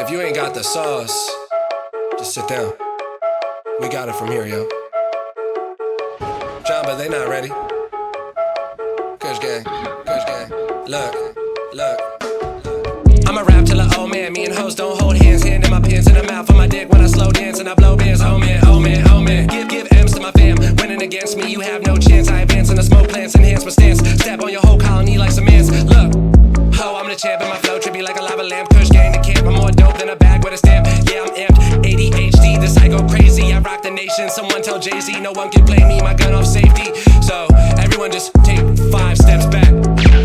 If you ain't got the sauce, just sit down. We got it from here, yo. John, but they not ready. Kush gang, Kush gang. Look. I'ma rap till an old man. Me and hoes don't hold hands. Hand in my pants in the mouth of my dick when I slow dance and I blow bands. Oh man. Give M's to my fam. Winning against me, you have no chance. I advance in the smoke plants, enhance my stance. Step on your whole colony like some ants. Look, ho, I'm the champ and my flow trippy like a lava lamp. Kush gang the camp. I'm more dope than a bag with a stamp. Yeah, I'm amped. ADHD, this I go crazy. I rock the nation. Someone tell Jay-Z, no one can play me. My gun off safety. So everyone just take 5 steps back.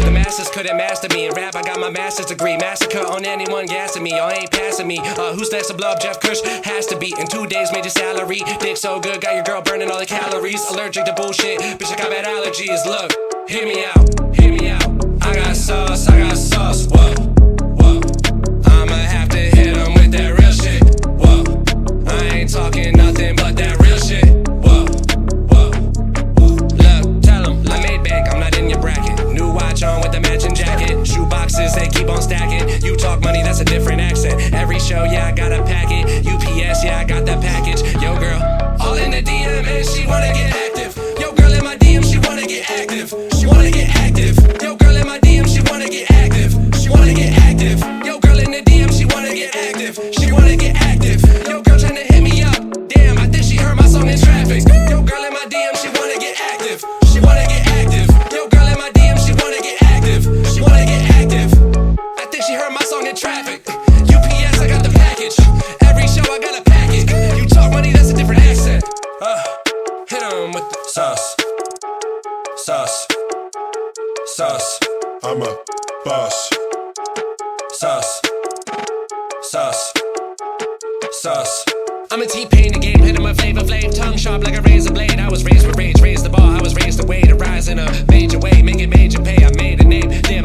The masses couldn't master me. In rap, I got my master's degree. Massacre on anyone gassing me. Y'all ain't passing me. Who's next to blow up Jeff Kush? Has to be. In 2 days, made your salary. Dick so good, got your girl burning all the calories. Allergic to bullshit. Bitch, I got bad allergies. Look, hear me out. I got sauce. Whoa. I'ma have to hit 'em with that real shit. Whoa. I ain't talking nothing but that real shit. Whoa. Look, tell 'em I made bank. I'm not in your bracket. New watch on with the matching jacket. Shoe boxes, they keep on stacking. You talk money, that's a different accent. Every show, yeah, I got a packet. UPS, yeah, I got that package. Yo, girl, all in the DM and she wanna get active. Yo, girl in my DM, she wanna get active. She wanna get active. Yo, girl in my DM, she wanna get active. She wanna get active. Yo, girl in the DM, she wanna get active. She wanna get active. Yo, girl tryna hit me up. Damn, I think she heard my song in traffic. Yo, girl in my DM, she wanna get active. She wanna get active. Yo, girl in my DM, she wanna get active. She wanna get active. I think she heard my song in traffic. UPS, I got the package. Every show, I got a package. You talk money, that's a different accent. Hit 'em with the sauce. I'm a boss. Sauce. I'm a T-Pain the game, hit 'em with flavor flav. Tongue sharp like a razor blade. I was raised with rage, raised the bar. I was raised the way to rise in a major way. Make it major pay, I made a name. Damn,